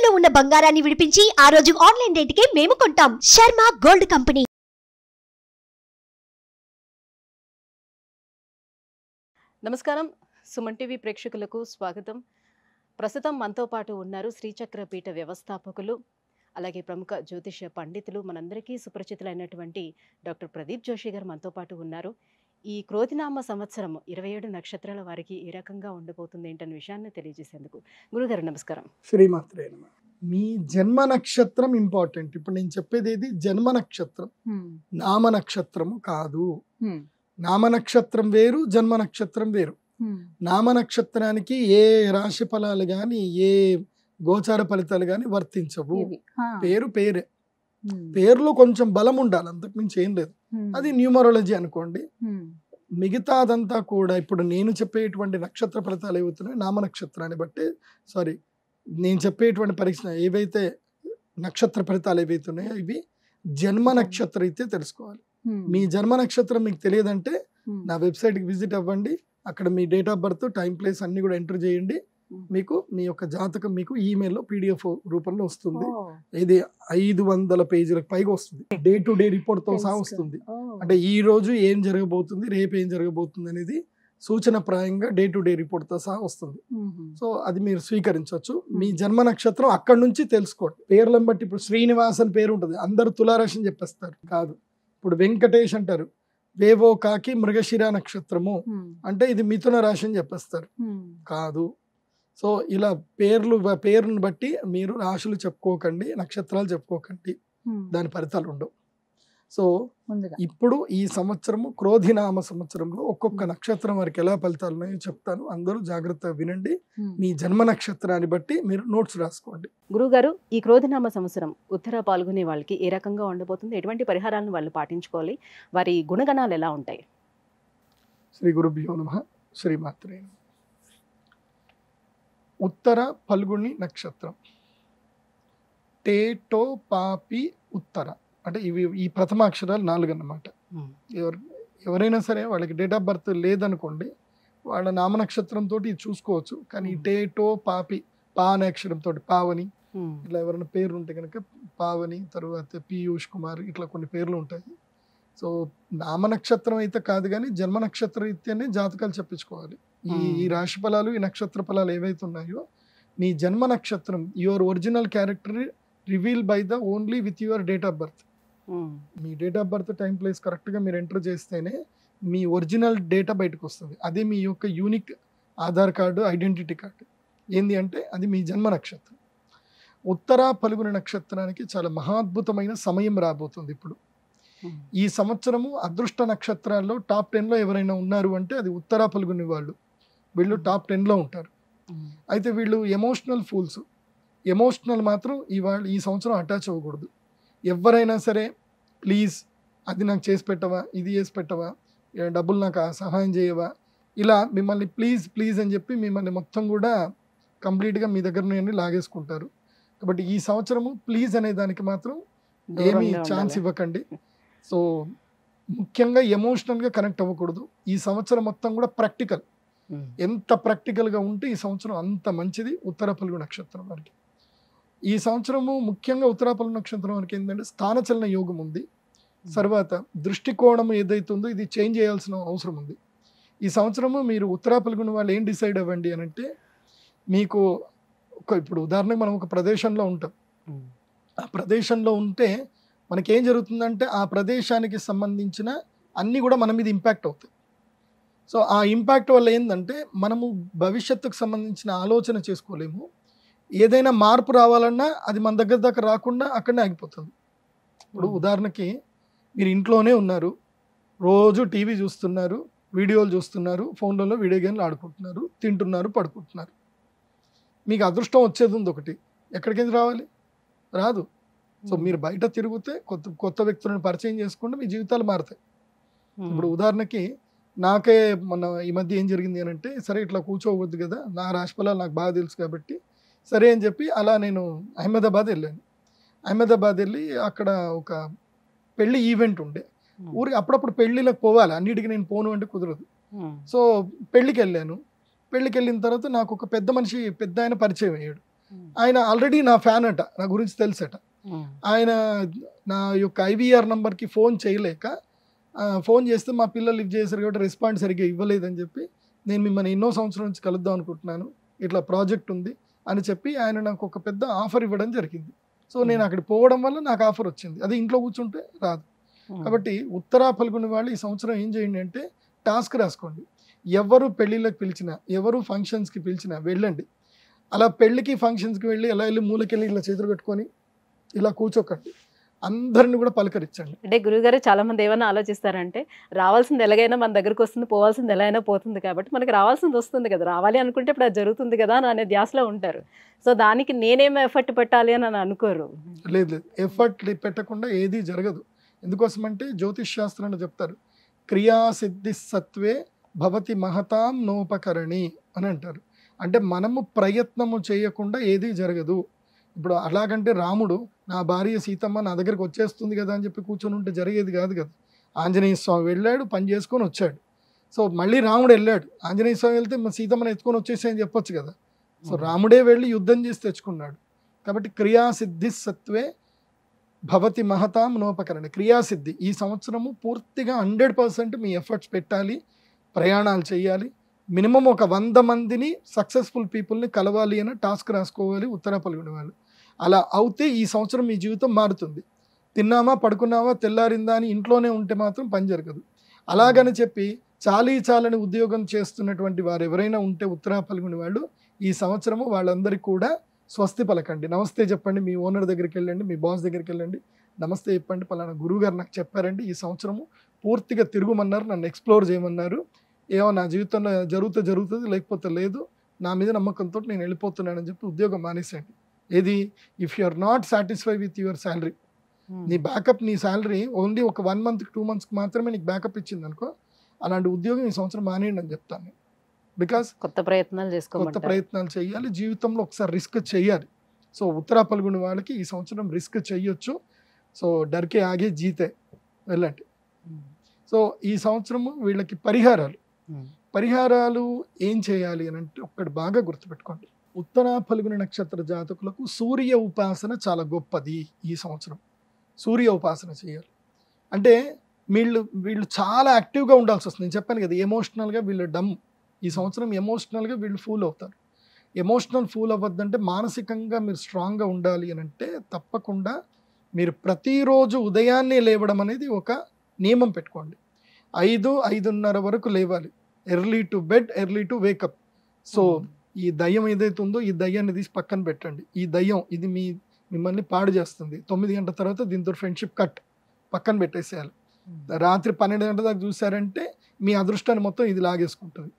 తాకట్టులో ఉన్న బంగారాన్ని విడిపించి ఆ రోజు ఆన్లైన్ రేటుకే మేము కొంటాం. Sharma gold company. నమస్కారం, సుమన్ టీవీ ప్రేక్షకులకు స్వాగతం. ప్రస్తుతం మనతో పాటు ఉన్నారు శ్రీచక్ర పీఠ వ్యవస్థాపకులు, అలాగే ప్రముఖ జ్యోతిష పండితులు, మనందరికీ సుపరిచితులైనటువంటి డాక్టర్ ప్రదీప్ జోషి గారు మనతో పాటు ఉన్నారు. ఈ క్రోధినామ సంవత్సరం 27 నక్షత్రాల వారికి ఏ రకంగా ఉండబోతుంది ఏంటనే విషయాన్ని తెలియజేసేందుకు గురుగారు నమస్కారం. శ్రీమాత్రే నమః. మీ జన్మ నక్షత్రం ఇంపార్టెంట్. ఇప్పుడు నేను చెప్పేది ఏది, జన్మ నక్షత్రం, నామ నక్షత్రము కాదు. నామ నక్షత్రం వేరు, జన్మ నక్షత్రం వేరు. నామ నక్షత్రానికి ఏ రాశి ఫలాలు గాని ఏ గోచార ఫలితాలు గాని వర్తించవు. పేరు పేరే, పేరులో కొంచెం బలం ఉండాలి, అంతకుమించి ఏం లేదు. అది న్యూమరాలజీ అనుకోండి. మిగతా అదంతా కూడా ఇప్పుడు నేను చెప్పేటువంటి నక్షత్ర ఫలితాలు ఏవవుతున్నాయి నామ నక్షత్రాన్ని బట్టి, సారీ నేను చెప్పేటువంటి పరీక్ష ఏవైతే నక్షత్ర ఫలితాలు ఏవైతున్నాయో ఇవి జన్మ నక్షత్రం అయితే తెలుసుకోవాలి. మీ జన్మ నక్షత్రం మీకు తెలియదంటే నా వెబ్సైట్కి విజిట్ అవ్వండి. అక్కడ మీ date of birth, time, place అన్ని కూడా ఎంటర్ చేయండి. మీకు మీ యొక్క జాతకం మీకు ఈమెయిల్లో PDF రూపంలో వస్తుంది. ఇది 500 పేజీలకు పైగా వస్తుంది. డే టు డే రిపోర్ట్ తో సహా వస్తుంది. అంటే ఈ రోజు ఏం జరగబోతుంది, రేపు ఏం జరగబోతుంది అనేది సూచన ప్రాయంగా డే టు డే రిపోర్ట్ తో సహా వస్తుంది. సో అది మీరు స్వీకరించవచ్చు. మీ జన్మ నక్షత్రం అక్కడ నుంచి తెలుసుకోండి. పేర్లను బట్టి ఇప్పుడు శ్రీనివాస్ అని పేరు ఉంటుంది, అందరు తులారాశి అని చెప్పేస్తారు. కాదు. ఇప్పుడు వెంకటేష్ అంటారు, వేవో కాకి మృగశిర నక్షత్రము అంటే ఇది మిథున రాశి అని చెప్పేస్తారు. కాదు. సో ఇలా పేరును బట్టి మీరు రాశులు చెప్పుకోకండి, నక్షత్రాలు చెప్పుకోకండి, దాని ఫలితాలు ఉండవు. సో ఇప్పుడు ఈ సంవత్సరము క్రోధినామ సంవత్సరంలో ఒక్కొక్క నక్షత్రం వారికి ఎలా ఫలితాలు ఉన్నాయో చెప్తాను. అందరూ జాగ్రత్తగా వినండి. మీ జన్మ నక్షత్రాన్ని బట్టి మీరు నోట్స్ రాసుకోండి. గురుగారు, ఈ క్రోధినామ సంవత్సరం ఉత్తర పాల్గొనే వాళ్ళకి ఏ రకంగా ఉండబోతుంది, ఎటువంటి పరిహారాలను వాళ్ళు పాటించుకోవాలి, వారి గుణగణాలు ఎలా ఉంటాయి? శ్రీ గురుభ్యో నమః. శ్రీమాత్రే నమః. ఉత్తర పల్గుని నక్షత్రం, టేటో పాపి ఉత్తర అంటే ఇవి ఈ ప్రథమాక్షరాలు 4 అన్నమాట. ఎవరైనా సరే వాళ్ళకి డేట్ ఆఫ్ బర్త్ లేదనుకోండి, వాళ్ళ నామ నక్షత్రంతో ఇది చూసుకోవచ్చు. కానీ టేటో పాపి, పా అనే అక్షరంతో పావని, ఇట్లా ఎవరైనా పేర్లు ఉంటే కనుక పావని, తర్వాత పీయూష్ కుమార్, ఇట్లా కొన్ని పేర్లు ఉంటాయి. సో నామ నక్షత్రం అయితే కాదు, కానీ జన్మ నక్షత్ర రీత్యాన్ని జాతకాలు చెప్పించుకోవాలి. ఈ రాశి ఫలాలు, ఈ నక్షత్ర ఫలాలు ఏవైతే ఉన్నాయో మీ జన్మ నక్షత్రం, your original character reveal by the only with your date of birth. Me date of birth, time, place కరెక్ట్గా మీరు ఎంటర్ చేస్తేనే మీ ఒరిజినల్ డేటా బయటకు వస్తుంది. అదే మీ యొక్క unique Aadhaar card, identity card. ఏంది అంటే అది మీ జన్మ నక్షత్రం. ఉత్తర పలుగుని నక్షత్రానికి చాలా మహాద్భుతమైన సమయం రాబోతుంది ఇప్పుడు. ఈ సంవత్సరము అదృష్ట నక్షత్రాల్లో టాప్ 10లో ఎవరైనా ఉన్నారు అంటే అది ఉత్తర పలుగుని వాళ్ళు. వీళ్ళు టాప్ 10లో ఉంటారు. అయితే వీళ్ళు ఎమోషనల్ ఫూల్స్. ఎమోషనల్ మాత్రం ఈ సంవత్సరం అటాచ్ అవ్వకూడదు. ఎవరైనా సరే ప్లీజ్ అది నాకు చేసి పెట్టవా, ఇది చేసి పెట్టవా, డబ్బులు నాకు సహాయం చేయవా, ఇలా మిమ్మల్ని ప్లీజ్ ప్లీజ్ అని చెప్పి మిమ్మల్ని మొత్తం కూడా కంప్లీట్గా మీ దగ్గర నుండి లాగేసుకుంటారు. కాబట్టి ఈ సంవత్సరము ప్లీజ్ అనే దానికి మాత్రం ఏమీ ఛాన్స్ ఇవ్వకండి. సో ముఖ్యంగా ఎమోషనల్గా కనెక్ట్ అవ్వకూడదు. ఈ సంవత్సరం మొత్తం కూడా ప్రాక్టికల్. ఎంత ప్రాక్టికల్గా ఉంటే ఈ సంవత్సరం అంత మంచిది ఉత్తర పలుగు నక్షత్రం వారికి. ఈ సంవత్సరము ముఖ్యంగా ఉత్తర పలుగు నక్షత్రం వారికి ఏంటంటే స్థానచలన యోగం ఉంది. తర్వాత దృష్టికోణం ఏదైతే ఉందో ఇది చేంజ్ చేయాల్సిన అవసరం ఉంది. ఈ సంవత్సరము మీరు ఉత్తర పలుగుని వాళ్ళు ఏం డిసైడ్ అవ్వండి అని అంటే, మీకు ఇప్పుడు ఉదాహరణకు మనం ఒక ప్రదేశంలో ఉంటాం. ఆ ప్రదేశంలో ఉంటే మనకేం జరుగుతుందంటే ఆ ప్రదేశానికి సంబంధించిన అన్నీ కూడా మన మీద ఇంపాక్ట్ అవుతాయి. సో ఆ ఇంపాక్ట్ వల్ల ఏంటంటే మనము భవిష్యత్తుకు సంబంధించిన ఆలోచన చేసుకోలేము. ఏదైనా మార్పు రావాలన్నా అది మన దగ్గర దాకా రాకుండా అక్కడనే ఆగిపోతుంది. ఇప్పుడు ఉదాహరణకి మీరు ఇంట్లోనే ఉన్నారు, రోజు టీవీ చూస్తున్నారు, వీడియోలు చూస్తున్నారు, ఫోన్లలో వీడియో గేమ్లు ఆడుకుంటున్నారు, తింటున్నారు, పడుకుంటున్నారు. మీకు అదృష్టం వచ్చేది ఉంది ఒకటి, ఎక్కడికి రావాలి? రాదు. సో మీరు బయట తిరిగితే కొత్త వ్యక్తులను పరిచయం చేసుకుంటే మీ జీవితాలు మారుతాయి. ఇప్పుడు ఉదాహరణకి నాకే ఈ మధ్య ఏం జరిగింది అని అంటే, సరే ఇట్లా కూర్చోవద్దు కదా, నా రాశి ఫలాలు నాకు బాగా తెలుసు కాబట్టి సరే అని చెప్పి అలా నేను అహ్మదాబాద్ వెళ్ళాను. అహ్మదాబాద్ వెళ్ళి అక్కడ ఒక పెళ్లి ఈవెంట్ ఉండే. ఊరికి అప్పుడప్పుడు పెళ్లిలకు పోవాలి, అన్నిటికీ నేను పోను అంటే కుదరదు. సో పెళ్లికి వెళ్ళాను. పెళ్లికి వెళ్ళిన తర్వాత నాకు ఒక పెద్ద మనిషి, పెద్ద ఆయన పరిచయం అయ్యాడు. ఆయన ఆల్రెడీ నా ఫ్యాన్ అట, నా గురించి తెలుసట. ఆయన నా యొక్క ఐవీఆర్ నంబర్కి ఫోన్ చేయలేక ఫోన్ చేస్తే మా పిల్లలు లిఫ్ట్ చేశారు కాబట్టి రెస్పాన్స్ సరిగ్గా ఇవ్వలేదని చెప్పి నేను మిమ్మల్ని ఎన్నో సంవత్సరాల నుంచి కలుద్దాం అనుకుంటున్నాను, ఇట్లా ప్రాజెక్ట్ ఉంది అని చెప్పి ఆయన నాకు ఒక పెద్ద ఆఫర్ ఇవ్వడం జరిగింది. సో నేను అక్కడికి పోవడం వల్ల నాకు ఆఫర్ వచ్చింది. అది ఇంట్లో కూర్చుంటే రాదు. కాబట్టి ఉత్తరా ఫల్గుని వాళ్ళు ఈ సంవత్సరం ఏం చేయండి అంటే టాస్క్ రాసుకోండి. ఎవరు పెళ్ళిళ్ళకి పిలిచినా, ఎవరు ఫంక్షన్స్కి పిలిచినా వెళ్ళండి. అలా పెళ్ళికి ఫంక్షన్స్కి వెళ్ళి ఎలా వెళ్ళి మూలకెళ్ళి ఇలా చేతులు కట్టుకొని ఇలా కూర్చోకండి, అందరిని కూడా పలకరించండి. అంటే గురువుగారు చాలా మంది ఏమైనా ఆలోచిస్తారంటే రావాల్సింది ఎలాగైనా మన దగ్గరకు వస్తుంది, పోవాల్సింది ఎలా అయినా పోతుంది కాబట్టి మనకి రావాల్సింది వస్తుంది కదా, రావాలి అనుకుంటే ఇప్పుడు అది జరుగుతుంది కదా అని అనే ధ్యాసలో ఉంటారు. సో దానికి నేనేమో ఎఫర్ట్ పెట్టాలి అని అనుకోరు. లేదు, ఎఫర్ట్ పెట్టకుండా ఏది జరగదు. ఎందుకోసమంటే జ్యోతిష్ శాస్త్రంలో చెప్తారు, క్రియాసిద్ధి సత్వే భవతి మహతాం నోపకరణి అని అంటారు. అంటే మనము ప్రయత్నము చేయకుండా ఏది జరగదు. ఇప్పుడు అలాగంటే రాముడు నా భార్య సీతమ్మ నా దగ్గరికి వచ్చేస్తుంది కదా అని చెప్పి కూర్చొని ఉంటే జరిగేది కాదు కదా. ఆంజనేయ స్వామి వెళ్ళాడు, పని చేసుకొని వచ్చాడు. సో మళ్ళీ రాముడు వెళ్ళాడు, ఆంజనేయ స్వామి వెళ్తే సీతమ్మని ఎత్తుకొని వచ్చేసాయని చెప్పొచ్చు కదా. సో రాముడే వెళ్ళి యుద్ధం చేసి తెచ్చుకున్నాడు. కాబట్టి క్రియాసిద్ధి సత్వే భవతి మహతాం నోపకరణి. క్రియాసిద్ధి ఈ సంవత్సరము పూర్తిగా 100% మీ ఎఫర్ట్స్ పెట్టాలి, ప్రయాణాలు చేయాలి. మినిమం ఒక 100 మందిని సక్సెస్ఫుల్ పీపుల్ని కలవాలి అని టాస్క్ రాసుకోవాలి ఉత్తరా ఫల్గుని వాళ్ళు. అలా అవుతే ఈ సంవత్సరం మీ జీవితం మారుతుంది. తిన్నామా పడుకున్నావా తెల్లారిందా అని ఇంట్లోనే ఉంటే మాత్రం పని జరగదు. అలాగని చెప్పి చాలని ఉద్యోగం చేస్తున్నటువంటి వారు ఎవరైనా ఉంటే ఉత్తరా ఫల్గుని వాళ్ళు ఈ సంవత్సరము వాళ్ళందరికీ కూడా స్వస్తి పలకండి. నమస్తే చెప్పండి, మీ ఓనర్ దగ్గరికి వెళ్ళండి, మీ బాస్ దగ్గరికి వెళ్ళండి, నమస్తే చెప్పండి, పలానా గురువు గారు నాకు చెప్పారండి ఈ సంవత్సరము పూర్తిగా తిరుగుమన్నారు, నన్ను ఎక్స్ప్లోర్ చేయమన్నారు, ఏమో నా జీవితంలో జరుగుతుంది లేకపోతే లేదు, నా మీద నమ్మకంతో నేను వెళ్ళిపోతున్నానని చెప్పి ఉద్యోగం మానేసేయండి. ఏది if you are not satisfy with your salary, నీ బ్యాకప్, నీ శాలరీ ఓన్లీ ఒక 1 month 2 months మాత్రమే నీకు బ్యాకప్ ఇచ్చింది అనుకో, అలాంటి ఉద్యోగం ఈ సంవత్సరం మానేయండి అని చెప్తాను. బికాస్ కొత్త ప్రయత్నాలు చేయాలి, జీవితంలో ఒకసారి రిస్క్ చేయాలి. సో ఉత్తరా ఫల్గుని వాళ్ళకి ఈ సంవత్సరం రిస్క్ చేయొచ్చు. సో డర్కే ఆగే జీతే, వెళ్ళండి. సో ఈ సంవత్సరము వీళ్ళకి పరిహారాలు ఏం చేయాలి అని అంటే ఒక్కటి బాగా గుర్తుపెట్టుకోండి. ఉత్తరా ఫల్గుని నక్షత్ర జాతకులకు సూర్య ఉపాసన చాలా గొప్పది. ఈ సంవత్సరం సూర్య ఉపాసన చేయాలి. అంటే వీళ్ళు చాలా యాక్టివ్గా ఉండాల్సి వస్తుంది. నేను చెప్పాను కదా, ఎమోషనల్గా వీళ్ళు డమ్. ఈ సంవత్సరం ఎమోషనల్గా వీళ్ళు ఫూల్ అవుతారు. ఎమోషనల్ ఫూల్ అవ్వద్దంటే మానసికంగా మీరు స్ట్రాంగ్గా ఉండాలి అని అంటే తప్పకుండా మీరు ప్రతిరోజు ఉదయాన్నే లేవడం అనేది ఒక నియమం పెట్టుకోండి. 5-5:30 వరకు లేవాలి. Early to bed, early to wake up. So ఈ దయ్యం ఏదైతే ఉందో ఈ దయ్యాన్ని తీసి పక్కన పెట్టండి. ఈ దయ్యం ఇది మిమ్మల్ని పాడు చేస్తుంది. 9 గంటల తర్వాత దీంతో ఫ్రెండ్షిప్ కట్, పక్కన పెట్టేసేయాలి. రాత్రి 12 గంటల దాకా చూసారంటే మీ అదృష్టాన్ని మొత్తం ఇది లాగేసుకుంటుంది.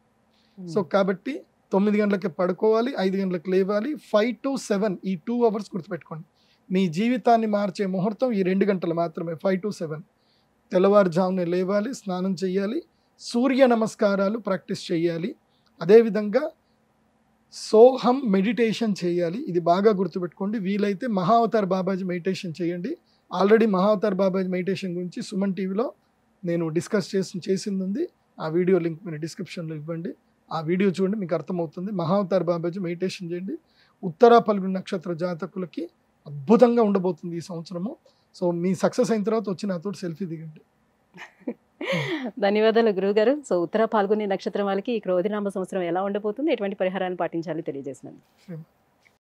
సో కాబట్టి 9 గంటలకి పడుకోవాలి, 5 గంటలకు లేవాలి. 5 to 7 ఈ 2 hours గుర్తుపెట్టుకోండి. మీ జీవితాన్ని మార్చే ముహూర్తం ఈ 2 గంటలు మాత్రమే, 5 to 7. తెల్లవారుజామునే లేవాలి, స్నానం చేయాలి, సూర్య నమస్కారాలు ప్రాక్టీస్ చేయాలి. అదేవిధంగా సోహం మెడిటేషన్ చేయాలి. ఇది బాగా గుర్తుపెట్టుకోండి. వీలైతే మహావతార్ బాబాజీ మెడిటేషన్ చేయండి. ఆల్రెడీ మహావతార్ బాబాజీ మెడిటేషన్ గురించి సుమన్ టీవీలో నేను డిస్కస్ చేసింది ఉంది. ఆ వీడియో లింక్ మీరు డిస్క్రిప్షన్లో ఇవ్వండి. ఆ వీడియో చూడండి, మీకు అర్థమవుతుంది. మహావతార్ బాబాజీ మెడిటేషన్ చేయండి. ఉత్తరా ఫల్గుని నక్షత్ర జాతకులకి అద్భుతంగా ఉండబోతుంది ఈ సంవత్సరము. సో మీ సక్సెస్ అయిన తర్వాత వచ్చి నాతో సెల్ఫీ దిగండి. ధన్యవాదాలు గురువుగారు. సో ఉత్తరా ఫల్గుని నక్షత్రం వాళ్ళకి ఈ క్రోధినామ సంవత్సరం ఎలా ఉండబోతుంది, ఎటువంటి పరిహారాన్ని పాటించాలి తెలియజేసినందుకు.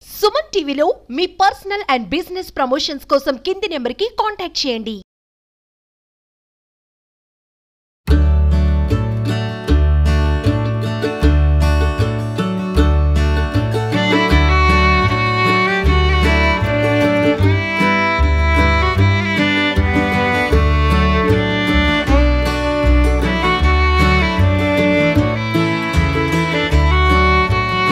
సుమన్ టీవీలో మీ పర్సనల్ అండ్ బిజినెస్ ప్రమోషన్స్ కోసం కింది నెంబర్కి కాంటాక్ట్ చేయండి.